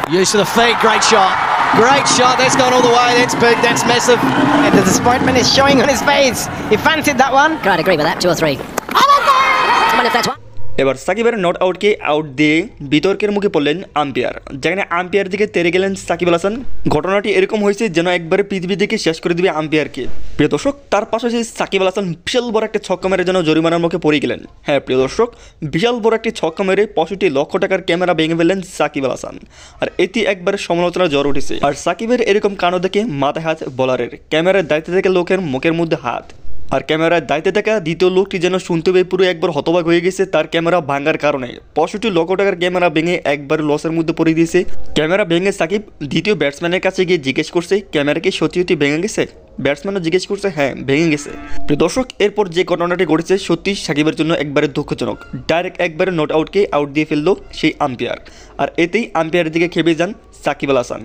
Use of the feet, great shot. Great shot, that's gone all the way, that's big, that's massive. And the disappointment is showing on his face. He fancied that one. Can't agree with that, 2 or 3. Come on, if that's one. এবার সাকিবের not আউটকে out দিয়ে বিতর্কের মুখে পড়লেন umpire, যেখানে umpire দিকে তেরে গেলেন সাকিব আল হাসান। ঘটনাটি এরকম হয়েছে যেন একবারে পৃথিবী থেকে শেষ করে দিবে আম্পায়ারকে। প্রিয় দর্শক, তার পাশাপাশি সাকিব আল হাসান বিশাল বড় একটা ছক্কা মেরে যেন জরিমানার মুখে পড়ে গেলেন। হ্যাঁ প্রিয় দর্শক, বিশাল বড় একটি ছক্কা মেরে 65 লক্ষ টাকার ক্যামেরা ভেঙে ফেললেন সাকিব আল হাসান। আর এটি একবারে সমালোচনা জ্বর উঠেছে। আর সাকিবের এরকম কাণ্ড দেখে মাথায় হাত বলারের, ক্যামেরার দায়িত্বে থেকে লোকের মুখের মধ্যে হাত। আর ক্যামেরার দায়িত্বে থাকা দ্বিতীয় লোকটি যেন শুনতে পেয়ে পুরো একবার হতবাক হয়ে গেছে তার ক্যামেরা ভাঙার কারণে। 65 লক্ষ টাকার ক্যামেরা ভেঙে একবার লসের মধ্যে পড়ে দিয়েছে। ক্যামেরা ভেঙে সাকিব দ্বিতীয় ব্যাটসম্যানের কাছে গিয়ে জিজ্ঞেস করছে ক্যামেরা কি সত্যি সত্যি ভেঙে গেছে। ব্যাটসম্যানও জিজ্ঞেস করছে হ্যাঁ ভেঙে গেছে। প্রিয় দর্শক, এরপর যে ঘটনাটি ঘটেছে সত্যি সাকিবের জন্য একবারে দুঃখজনক। ডাইরেক্ট একবারে নট আউটকে আউট দিয়ে ফেললো সেই আম্পায়ার। আর এতেই আম্পায়ারের দিকে খেপে যান সাকিব আল হাসান।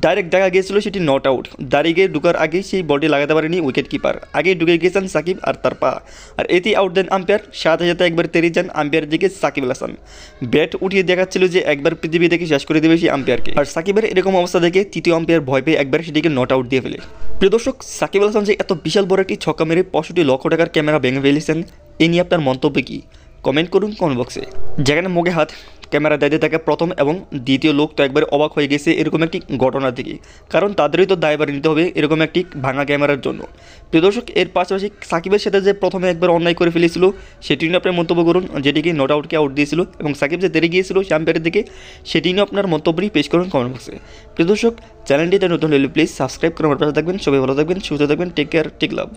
ডাইরেক্ট দেখা গিয়েছিল সেটি নট আউট। দাঁড়িয়ে গিয়ে ঢুকার আগেই সেই বলটি লাগাতে পারেনি উইকেট কিপার, আগেই ঢুকে গিয়েছেন সাকিব আর তার পা। আর এতেই আউট দেন আম্পায়ার। সাথে সাথে একবার তেরে যান আম্পায়ারের দিকে সাকিব আল হাসান। ব্যাট উঠিয়ে দেখাচ্ছিল যে একবার পৃথিবী থেকে শেষ করে দেবে সেই আম্পায়ারকে। আর সাকিবের এরকম অবস্থা দেখে তৃতীয় আম্পায়ার ভয় পেয়ে একবার সেটিকে নট আউট দিয়ে ফেলে। প্রিয় দর্শক, সাকিব আল হাসান যে এত বিশাল বড় একটি ছক্কা মেরে 65 লক্ষ টাকার ক্যামেরা ভেঙে ফেলেছেন, এ নিয়ে আপনার মন্তব্য কী কমেন্ট করুন কমেন্ট বক্সে। যেখানে মুখে হাত, ক্যামেরা দায়িত্বে থাকে প্রথম এবং দ্বিতীয় লোক তো একবারে অবাক হয়ে গেছে এরকম একটি ঘটনা থেকে, কারণ তাদেরই তো দায়ভার নিতে হবে এরকম একটি ভাঙা ক্যামেরার জন্য। প্রিয় দর্শক, এর পাশাপাশি সাকিবের সাথে যে প্রথমে একবার অন্যায় করে ফেলেছিল সেটি নিয়ে আপনার মন্তব্য করুন, যেটিকে নট আউটকে আউট দিয়েছিল, এবং সাকিব যে দেরি গিয়েছিল আম্পায়ারের দিকে সেটি নিয়ে আপনার মন্তব্যই পেশ করুন কমেন্ট বক্সে। প্রিয় দর্শক, চ্যানেলটিতে নতুন হলে প্লিজ সাবস্ক্রাইব করে আমার পাশে থাকবেন। সবাই ভালো থাকবেন, সুস্থ থাকবেন, টেক কেয়ার, টেক লাভ।